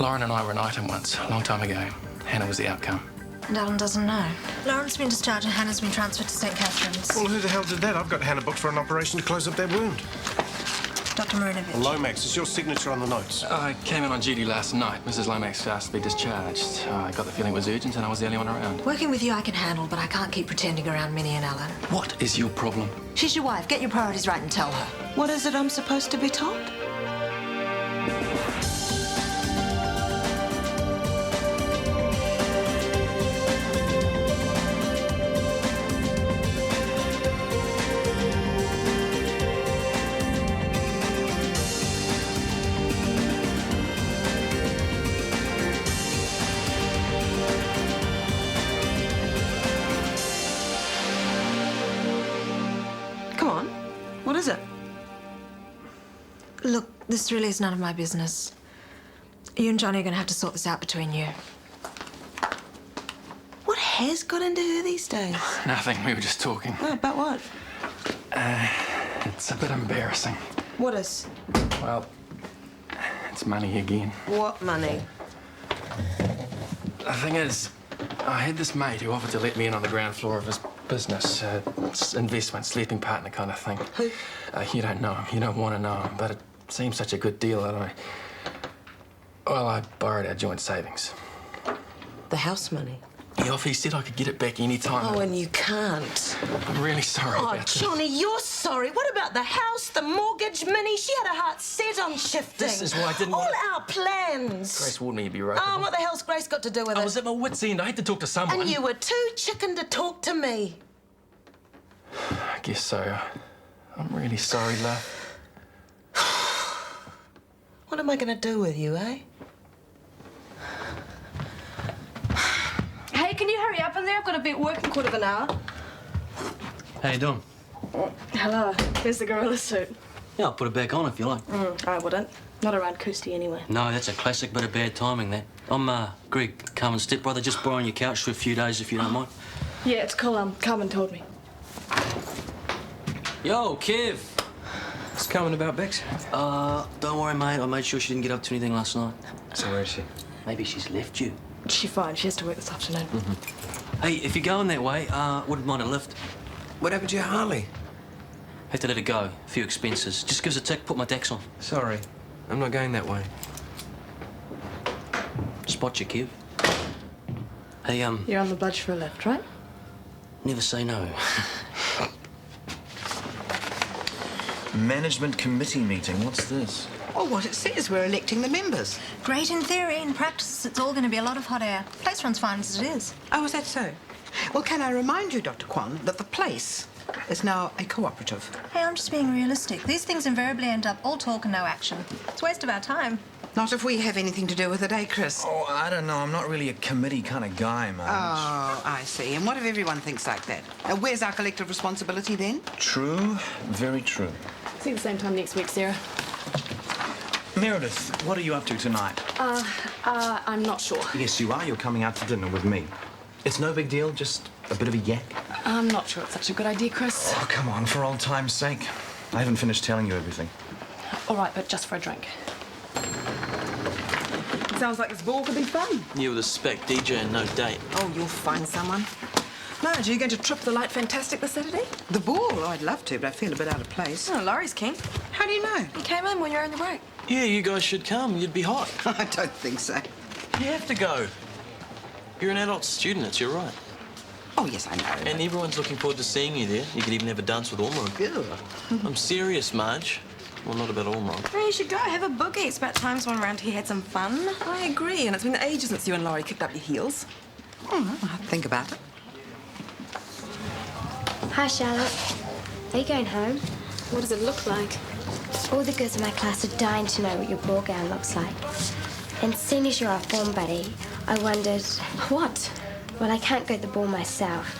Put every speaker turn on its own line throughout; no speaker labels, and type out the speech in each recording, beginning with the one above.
Lauren and I were an item once, a long time ago. Hannah was the outcome.
And Alan doesn't know. Lauren's been discharged and Hannah's been transferred to St. Catherine's.
Well, who the hell did that? I've got Hannah booked for an operation to close up that wound.
Dr. Marinovich.
Lomax, is your signature on the notes?
I came in on duty last night. Mrs. Lomax asked to be discharged. I got the feeling it was urgent and I was the only one around.
Working with you I can handle, but I can't keep pretending around Minnie and Alan.
What is your problem?
She's your wife. Get your priorities right and tell her.
What is it I'm supposed to be told? What is it?
Look, this really is none of my business. You and Johnny are going to have to sort this out between you.
What has got into her these days?
Nothing. We were just talking.
Oh, about what?
It's a bit embarrassing.
What is?
Well, it's money again.
What money?
The thing is, I had this mate who offered to let me in on the ground floor of his business. Investment, sleeping partner kind of thing.
Who?
You don't know him. You don't want to know him. But it seemed such a good deal that I borrowed our joint savings.
The house money?
Yeah, he said I could get it back any time.
Oh, and you can't.
I'm really sorry about this.
Oh, Johnny, you're sorry. What about the house, the mortgage, Minnie? She had her heart set on shifting.
This is why I didn't
All
want
our plans.
Grace warned me you'd be right.
Oh, what the hell's Grace got to do with it?
I was at my wit's end. I had to talk to someone.
And you were too chicken to talk to me.
I guess so. I'm really sorry, love.
What am I going to do with you, eh?
Hey, can you hurry up in there? I've got to be at work in a quarter of an hour.
How you doing?
Hello. Where's the gorilla suit?
Yeah, I'll put it back on if you like.
I wouldn't. Not around Kirsty anyway.
No, that's a classic bit of bad timing, that. I'm Greg, Carmen's stepbrother, just borrowing your couch for a few days if you don't mind.
Yeah, it's cool. Carmen told me.
Yo, Kev.
What's coming about Bex?
Don't worry, mate. I made sure she didn't get up to anything last night.
So where is she?
Maybe she's left you.
She's fine. She has to work this afternoon.
Hey, if you're going that way, wouldn't mind a lift.
What happened to your Harley?
Have to let it go. A few expenses. Just give us a tick, put my decks on.
Sorry, I'm not going that way.
Spot you, Kev. Hey,
You're on the budge for a lift, right?
never say no.
Management committee meeting. What's this?
Oh, what it says, we're electing the members.
Great in theory. In practice, it's all going to be a lot of hot air. Place runs fine as it is.
Oh, is that so? Well, can I remind you, Dr. Kwan, that the place is now a cooperative.
Hey, I'm just being realistic. These things invariably end up all talk and no action. It's a waste of our time.
Not if we have anything to do with it, eh, Chris?
Oh, I don't know. I'm not really a committee kind of guy, Marge.
Oh, I see. And what if everyone thinks like that? Where's our collective responsibility then?
True. Very true.
See you the same time next week, Sarah.
Meredith, what are you up to tonight?
I'm not sure.
Yes, you are. You're coming out to dinner with me. It's no big deal, just a bit of a yak.
I'm not sure it's such a good idea, Chris.
Oh, come on, for old time's sake. I haven't finished telling you everything.
All right, but just for a drink. Sounds like this ball could be fun.
You with a spec DJ and no date.
Oh, you'll find someone.
Marge, are you going to trip the Light Fantastic this Saturday?
The ball? Oh, I'd love to, but I feel a bit out of place.
Oh, Laurie's keen.
How do you know?
He came in when you were on the break.
Yeah, you guys should come. You'd be hot.
I don't think so.
You have to go. You're an adult student, it's your right.
Oh, yes, I know.
And everyone's looking forward to seeing you there. You could even have a dance with Ormond.
Ew.
I'm serious, Marge. Well, not about Ormond.
Oh, you should go. Have a boogie. It's about time someone around here had some fun.
I agree, and it's been ages since you and Laurie kicked up your heels.
Oh, I'll think about it.
Hi, Charlotte. Are you going home?
What does it look like?
All the girls in my class are dying to know what your ball gown looks like. And seeing as you're our form buddy, I wondered...
What?
Well, I can't go to the ball myself.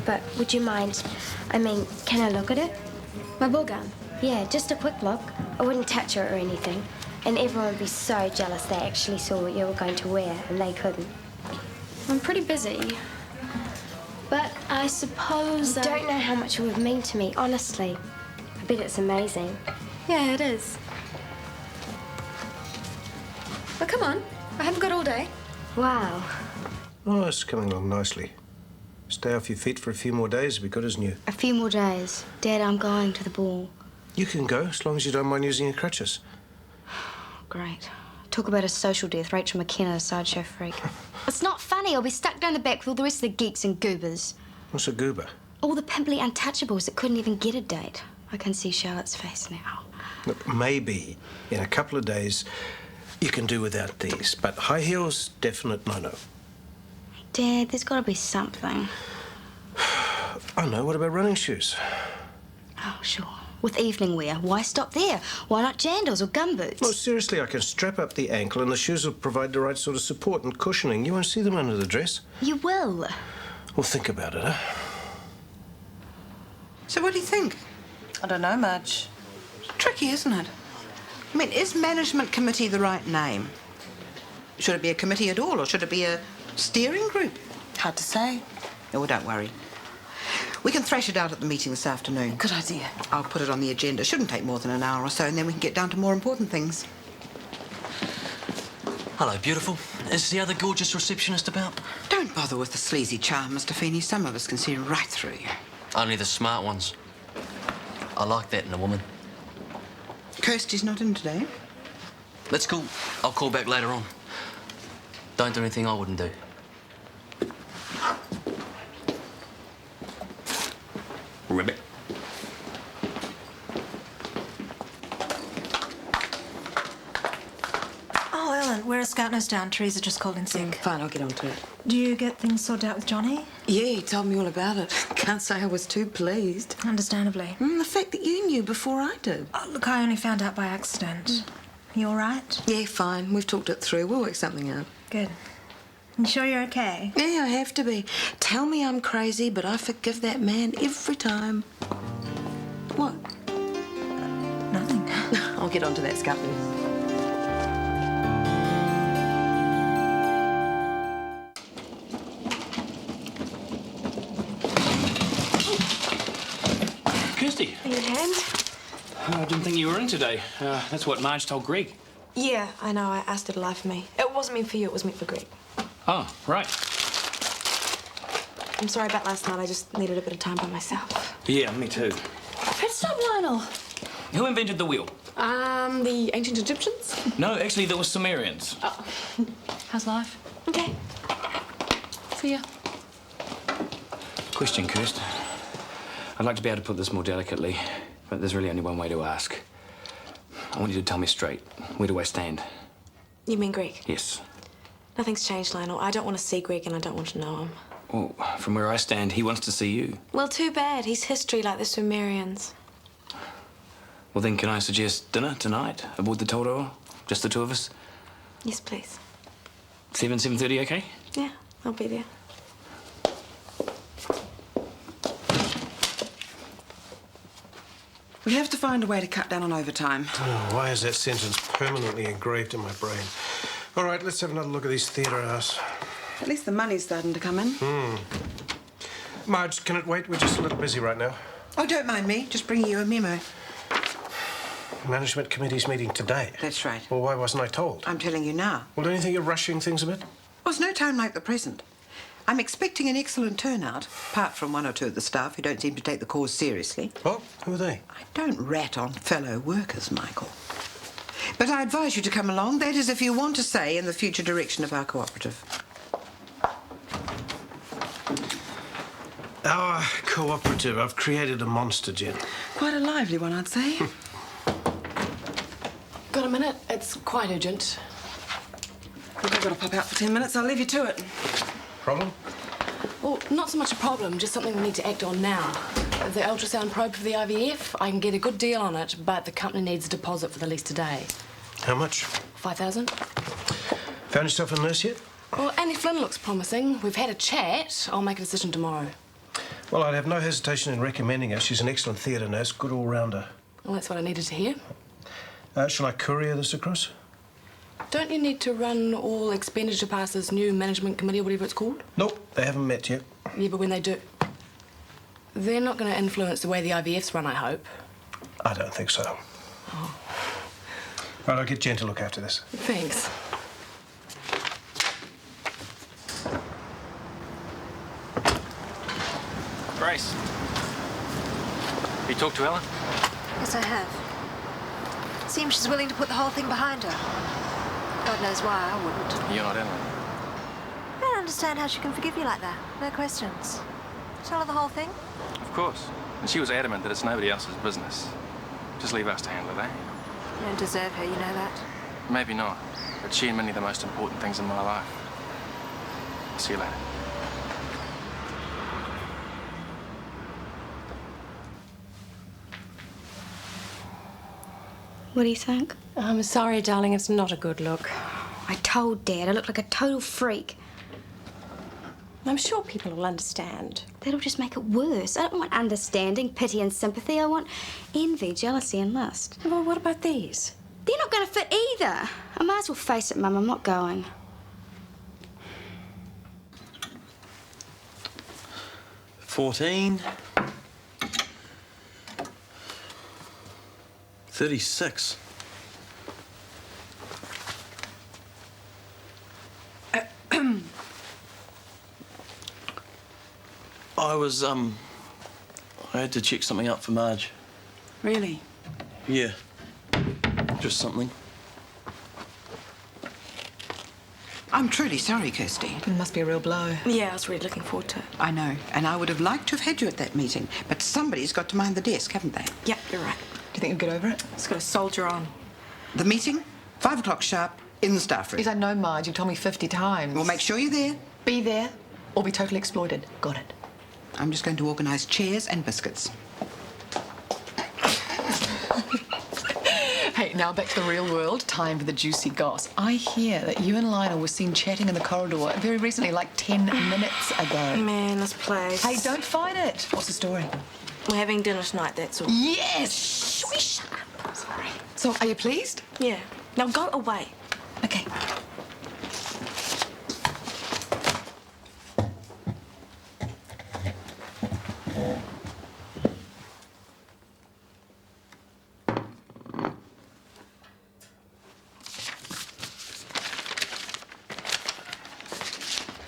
But would you mind... I mean, can I look at it?
My ball gown?
Yeah, just a quick look. I wouldn't touch it or anything. And everyone would be so jealous they actually saw what you were going to wear and they couldn't.
I'm pretty busy. But I suppose...
You don't know how much it would mean to me, honestly. I bet it's amazing.
Yeah, it is.
Well, come on. I haven't got all day.
Wow.
Oh, it's coming along nicely. Stay off your feet for a few more days, be good as new.
A few more days. Dad, I'm going to the ball.
You can go, as long as you don't mind using your crutches.
Great. Talk about a social death. Rachel McKenna, a sideshow freak. It's not funny. I'll be stuck down the back with all the rest of the geeks and goobers.
What's a goober?
All the pimply untouchables that couldn't even get a date. I can see Charlotte's face now.
Look, maybe in a couple of days you can do without these, but high heels, definite no-no.
Dad, there's got to be something.
I know, what about running shoes?
Oh, sure. With evening wear. Why stop there? Why not jandals or gumboots?
No, seriously, I can strap up the ankle and the shoes will provide the right sort of support and cushioning. You won't see them under the dress.
You will.
Well, think about it, huh?
So what do you think?
I don't know much.
Tricky, isn't it? I mean, is management committee the right name? Should it be a committee at all, or should it be a steering group?
Hard to say.
Oh, well, don't worry. We can thrash it out at the meeting this afternoon.
Good idea.
I'll put it on the agenda. Shouldn't take more than an hour or so, and then we can get down to more important things.
Hello, beautiful. Is the other gorgeous receptionist about?
Don't bother with the sleazy charm, Mr. Feeney. Some of us can see right through you.
Only the smart ones. I like that in a woman.
Kirsty's not in today.
That's cool. I'll call back later on. Don't do anything I wouldn't do. Ribbit.
Oh, Ellen, we're a scout nurse down. Teresa just called in sick.
Fine, I'll get onto it.
Do you get things sorted out with Johnny?
Yeah, he told me all about it. Can't say I was too pleased.
Understandably.
The fact that you knew before I did.
Oh, look, I only found out by accident. You all right?
Yeah, fine. We've talked it through. We'll work something out.
Good. You sure you're okay?
Yeah, I have to be. Tell me I'm crazy, but I forgive that man every time. What?
Nothing.
I'll get onto that scout nurse.
Kirsty,
Are you in hand?
I didn't think you were in today. That's what Marge told Greg.
Yeah, I know. I asked her to lie for me. It wasn't meant for you. It was meant for Greg.
Oh, right.
I'm sorry about last night. I just needed a bit of time by myself.
Yeah, me too.
Pit stop, Lionel.
Who invented the wheel?
The ancient Egyptians.
No, actually, there was Sumerians.
Oh.
How's life?
Okay. See ya.
Question, Kirst. I'd like to be able to put this more delicately, but there's really only one way to ask. I want you to tell me straight. Where do I stand?
You mean Greg?
Yes.
Nothing's changed, Lionel. I don't want to see Greg and I don't want to know him.
Well, from where I stand, he wants to see you.
Well, too bad. He's history like the Sumerians.
Well, then, can I suggest dinner tonight aboard the Toro? Just the two of us?
Yes, please.
7:30, okay?
Yeah, I'll be there.
We have to find a way to cut down on overtime.
Oh, why is that sentence permanently engraved in my brain? All right, let's have another look at these theatre hours.
At least the money's starting to come in.
Marge, can it wait? We're just a little busy right now.
Oh, don't mind me. Just bringing you a memo.
Management committee's meeting today.
That's right.
Well, why wasn't I told?
I'm telling you now.
Well, don't you think you're rushing things a bit?
Well, it's no time like the present. I'm expecting an excellent turnout, apart from one or two of the staff who don't seem to take the cause seriously.
Oh, who are they?
I don't rat on fellow workers, Michael. But I advise you to come along. That is, if you want to say in the future direction of our cooperative.
Our cooperative. I've created a monster, Jen.
Quite a lively one, I'd say.
Got a minute? It's quite urgent.
Look, I've got to pop out for 10 minutes. I'll leave you to it.
Problem?
Well, not so much a problem, just something we need to act on now. The ultrasound probe for the IVF, I can get a good deal on it, but the company needs a deposit for the lease today.
How much?
5,000.
Found yourself a nurse yet?
Well, Annie Flynn looks promising. We've had a chat. I'll make a decision tomorrow.
Well, I'd have no hesitation in recommending her. She's an excellent theatre nurse, good all-rounder.
Well, that's what I needed to hear.
Shall I courier this across?
Don't you need to run all expenditure past this new management committee or whatever it's called?
Nope, they haven't met yet.
Yeah, but when they do... They're not going to influence the way the IVF's run, I hope.
I don't think so.
Oh.
Right, I'll get Jen to look after this.
Thanks.
Grace. You talked to Ellen?
Yes, I have. Seems she's willing to put the whole thing behind her. God knows why I wouldn't.
You're not Ellen.
I don't understand how she can forgive you like that. No questions. Tell her the whole thing?
Of course. And she was adamant that it's nobody else's business. Just leave us to handle it, eh?
You don't deserve her, you know that.
Maybe not, but she and Minnie are the most important things in my life. See you later.
What do you think?
I'm sorry, darling, it's not a good look.
I told Dad I look like a total freak.
I'm sure people will understand.
That'll just make it worse. I don't want understanding, pity and sympathy. I want envy, jealousy and lust.
Well, what about these?
They're not going to fit either. I might as well face it, Mum. I'm not going.
$14. 36. I had to check something out for Marge.
Really?
Yeah. Just something.
I'm truly sorry, Kirsty.
It must be a real blow.
Yeah, I was really looking forward to it.
I know, and I would have liked to have had you at that meeting, but somebody's got to mind the desk, haven't they?
Yep, you're right.
Do you think you'll get over it?
Just got to soldier on.
The meeting, 5 o'clock sharp, in the staff room.
Yes, I know, Marge. You've told me 50 times.
We'll make sure you're there.
Be there or be totally exploited. Got it.
I'm just going to organise chairs and biscuits.
Hey, now back to the real world. Time for the juicy goss. I hear that you and Lionel were seen chatting in the corridor very recently, like 10 minutes ago.
Man, this place.
Hey, don't fight it. What's the story?
We're having dinner tonight, that's all.
Yes! Shut up. Sorry. So, are you pleased?
Yeah. Now go away.
Okay.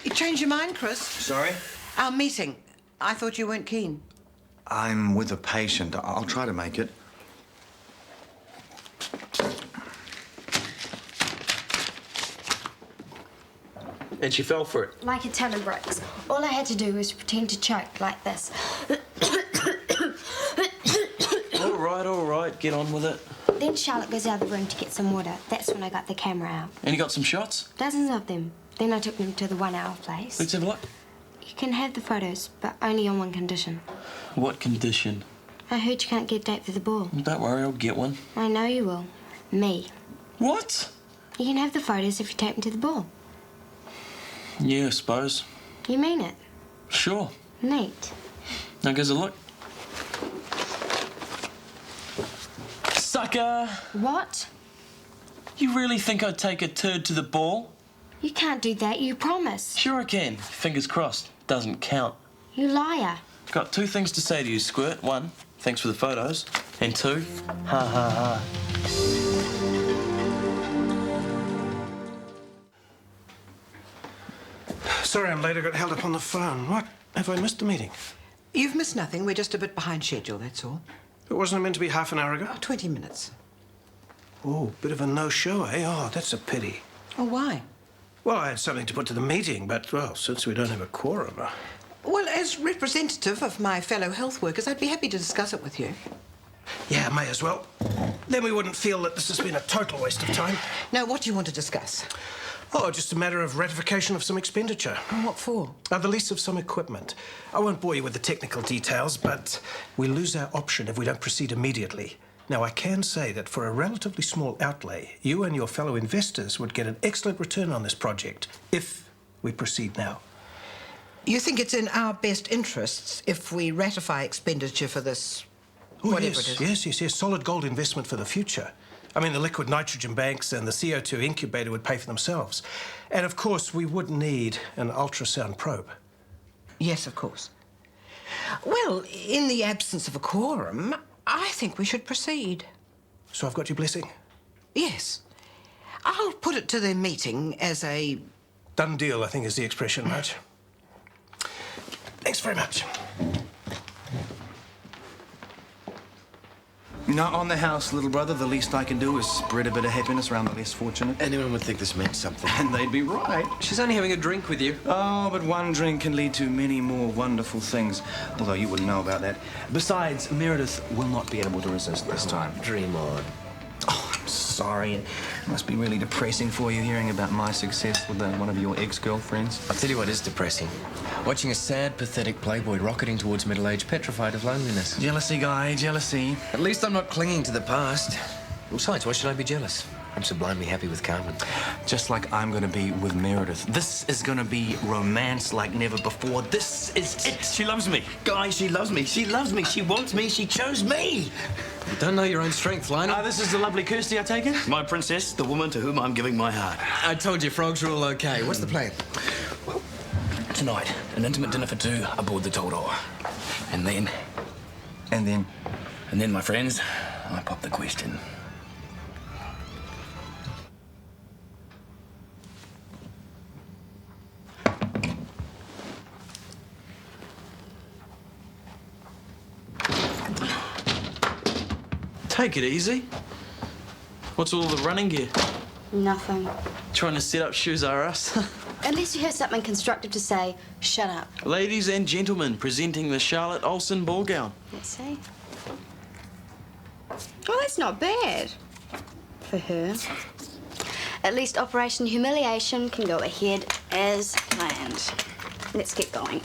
You changed your mind, Chris?
Sorry?
Our meeting. I thought you weren't keen.
I'm with a patient. I'll try to make it.
And she fell for it.
Like a ton of bricks. All I had to do was pretend to choke like this.
All right, get on with it.
Then Charlotte goes out of the room to get some water. That's when I got the camera out.
And you got some shots?
Dozens of them. Then I took them to the 1 hour place.
Let's have a look.
You can have the photos, but only on one condition.
What condition?
I heard you can't get a date for the ball.
Don't worry, I'll get one.
I know you will. Me.
What?
You can have the photos if you take them to the ball.
Yeah, I suppose.
You mean it?
Sure.
Neat.
Now gives a look. Sucker!
What?
You really think I'd take a turd to the ball?
You can't do that, you promised.
Sure I can. Fingers crossed. Doesn't count.
You liar.
Got 2 things to say to you, Squirt. 1, thanks for the photos. And 2, ha ha ha.
Sorry I'm late. I got held up on the phone. What? Have I missed the meeting?
You've missed nothing. We're just a bit behind schedule, that's all.
It wasn't meant to be half an hour ago?
20 minutes.
Oh, bit of a no-show, eh? Oh, that's a pity.
Oh, why?
Well, I had something to put to the meeting, but, well, since we don't have a quorum...
Well, as representative of my fellow health workers, I'd be happy to discuss it with you.
Yeah, may as well. Then we wouldn't feel that this has been a total waste of time.
Now, what do you want to discuss?
Oh, just a matter of ratification of some expenditure.
What for?
The lease of some equipment. I won't bore you with the technical details, but we lose our option if we don't proceed immediately. Now, I can say that for a relatively small outlay, you and your fellow investors would get an excellent return on this project if we proceed now.
You think it's in our best interests if we ratify expenditure for this, whatever it is?
Yes. Solid gold investment for the future. I mean, the liquid nitrogen banks and the CO2 incubator would pay for themselves. And, of course, we would need an ultrasound probe.
Yes, of course. Well, in the absence of a quorum, I think we should proceed.
So I've got your blessing?
Yes. I'll put it to the meeting as a...
Done deal, I think is the expression, Marge. Thanks very much.
Not on the house, little brother. The least I can do is spread a bit of happiness around the less fortunate.
Anyone would think this meant something.
And they'd be right.
She's only having a drink with you.
Oh, but one drink can lead to many more wonderful things. Although you wouldn't know about that. Besides, Meredith will not be able to resist this time.
Dream on.
Oh, I'm sorry. It must be really depressing for you hearing about my success with one of your ex-girlfriends.
I'll tell you what is depressing. Watching a sad, pathetic playboy rocketing towards middle age, petrified of loneliness.
Jealousy, Guy, jealousy.
At least I'm not clinging to the past. Besides, why should I be jealous? I'm sublimely happy with Carmen.
Just like I'm going to be with Meredith. This is going to be romance like never before. This is it.
She loves me. Guy, she loves me. She loves me. She wants me. She chose me.
You don't know your own strength, Lionel.
This is the lovely Kirsty, I take it? My princess, the woman to whom I'm giving my heart.
I told you frogs are all okay. What's the plan?
Well, tonight, an intimate dinner for two aboard the Toldor. And then...
And then?
And then, my friends, I pop the question.
Take it easy. What's all the running gear?
Nothing.
Trying to set up shoes are us.
Unless you have something constructive to say, shut up.
Ladies and gentlemen, presenting the Charlotte Olsen ball gown.
Let's see. Oh, that's not bad. For her. At least Operation Humiliation can go ahead as planned. Let's get going.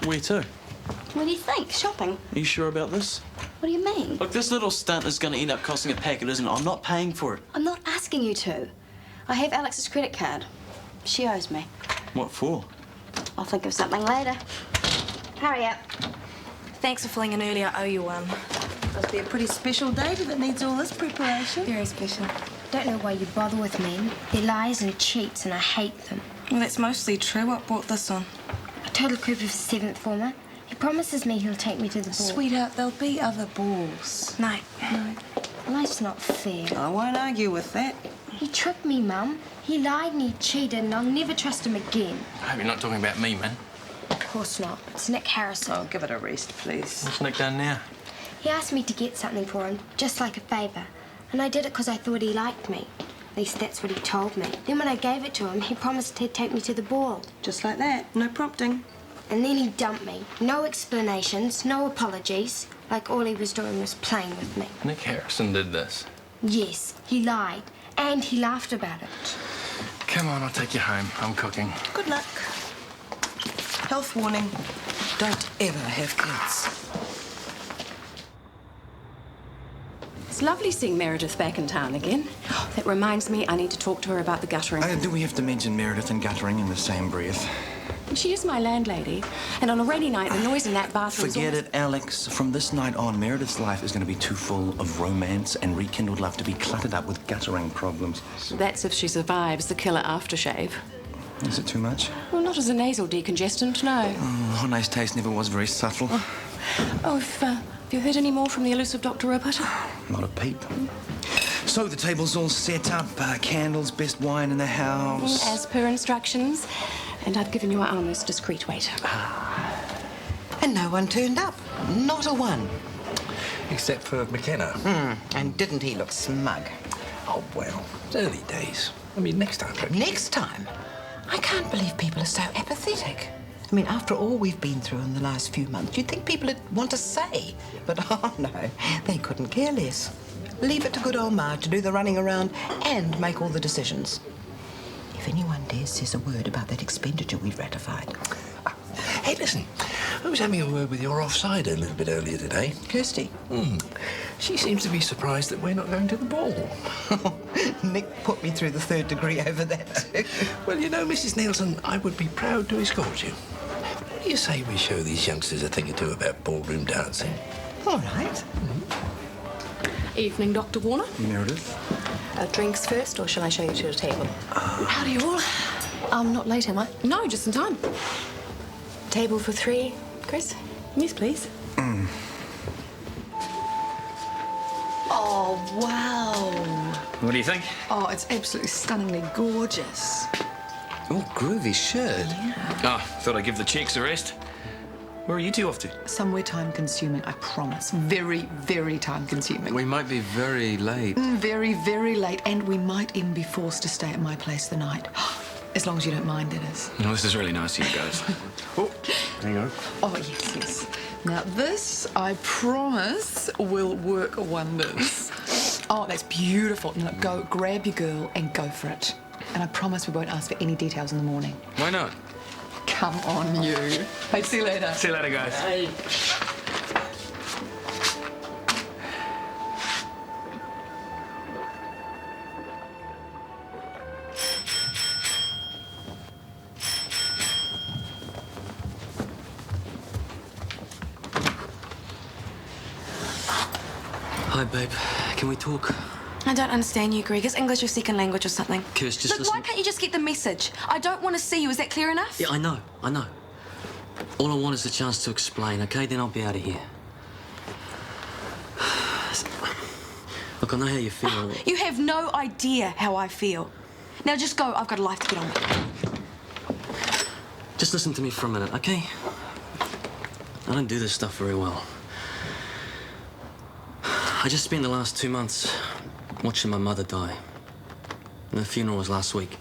Where to?
What do you think? Shopping?
Are you sure about this?
What do you mean?
Look, this little stunt is going to end up costing a packet, isn't it? I'm not paying for it.
I'm not asking you to. I have Alex's credit card. She owes me.
What for?
I'll think of something later. Hurry up.
Thanks for filling in early. I owe you one. Must be a pretty special date if it needs all this preparation.
Very special. Don't know why you bother with men. They're liars and cheats, and I hate them.
Well, that's mostly true. What brought this on?
A total creep of a seventh former. He promises me he'll take me to the ball.
Sweetheart, there'll be other balls.
No. Life's not fair.
I won't argue with that.
He tricked me, Mum. He lied and he cheated, and I'll never trust him again.
I hope you're not talking about me, man.
Of course not. It's Nick Harrison.
Oh, give it a rest, please.
What's Nick done now?
He asked me to get something for him, just like a favour. And I did it because I thought he liked me. At least that's what he told me. Then when I gave it to him, he promised he'd take me to the ball.
Just like that. No prompting.
And then he dumped me. No explanations, no apologies. Like all he was doing was playing with me.
Nick Harrison did this.
Yes, he lied. And he laughed about it.
Come on, I'll take you home. I'm cooking.
Good luck. Health warning. Don't ever have kids.
It's lovely seeing Meredith back in town again. That reminds me, I need to talk to her about the guttering.
Do we have to mention Meredith and guttering in the same breath?
She is my landlady, and on a rainy night, the noise in that bathroom...
Forget it, Alex. From this night on, Meredith's life is going to be too full of romance and rekindled love to be cluttered up with guttering problems.
That's if she survives the killer aftershave.
Is it too much?
Well, not as a nasal decongestant, no.
Oh, Honey's taste never was very subtle.
Oh, have you heard any more from the elusive Dr. Rupert?
Not a peep. So the table's all set up, candles, best wine in the house.
As per instructions. And I've given you our most discreet waiter.
And no one turned up. Not a one.
Except for McKenna.
And didn't he look smug?
Oh, well, it's early days. I mean, next time, perhaps.
Next time? I can't believe people are so apathetic. I mean, after all we've been through in the last few months, you'd think people would want to say. But, oh, no, they couldn't care less. Leave it to good old Ma to do the running around and make all the decisions. If anyone dares says a word about that expenditure we've ratified.
Hey, listen, I was having a word with your offside a little bit earlier today.
Kirsty?
She seems to be surprised that we're not going to the ball.
Nick put me through the third degree over that.
Well, you know, Mrs. Nielsen, I would be proud to escort you. What do you say we show these youngsters a thing or two about ballroom dancing?
All right.
Evening, Dr. Warner.
Meredith?
Drinks first, or shall I show you to the table? Howdy, you all. I'm not late, am I? No, just in time. Table for three, Chris? Yes, please.
Oh, wow.
What do you think?
Oh, it's absolutely stunningly gorgeous.
Oh, groovy shirt.
Oh, thought I'd give the cheeks a rest.
Where are you two off to?
Somewhere time-consuming, I promise. Very, very time-consuming.
We might be very late.
Very, very late, and we might even be forced to stay at my place the night. As long as you don't mind, it is.
No, this is really nice of you guys. Oh, hang on.
Oh, yes, yes. Now, this, I promise, will work wonders. Oh, that's beautiful. Now, go grab your girl and go for it. And I promise we won't ask for any details in the morning.
Why not?
Come on, you. Hey, see you later.
See you later, guys.
Hey. Hi, babe. Can we talk?
I don't understand you, Greg. Is English your second language or something?
Kirst, just
Look,
listen.
why can't you just get the message? I don't want to see you. Is that clear enough?
Yeah, I know. All I want is the chance to explain, okay? Then I'll be out of here. Look, I know how you feel.
You have no idea how I feel. Now just go. I've got a life to get on with.
Just listen to me for a minute, okay? I don't do this stuff very well. I just spent the last 2 months watching my mother die. And her funeral was last week.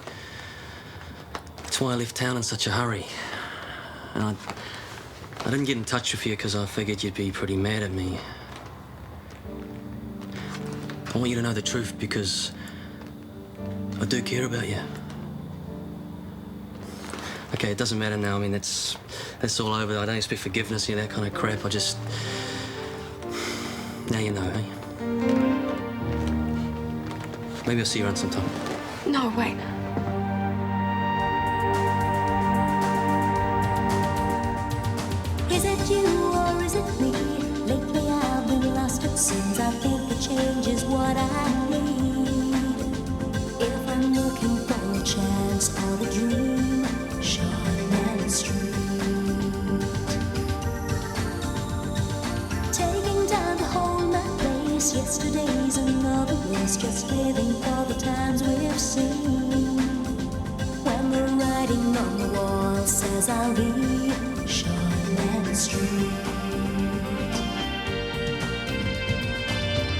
That's why I left town in such a hurry. And I didn't get in touch with you because I figured you'd be pretty mad at me. I want you to know the truth because I do care about you. Okay, it doesn't matter now. I mean, that's all over. I don't expect forgiveness, that kind of crap. I just... Now you know, eh? Maybe I'll see you around sometime.
No, wait.
Is it you or is it me? Lately I've been lost, it seems. I think the change is what I need. If I'm looking for a chance or a dream, Shortland Street. Taking time to hold my place. Yesterday's another race, just living for the times we've seen. When the writing on the wall says I'll be Shortland Street.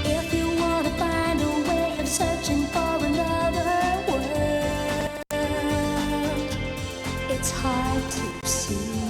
If you want to find a way of searching for another world, it's hard to see.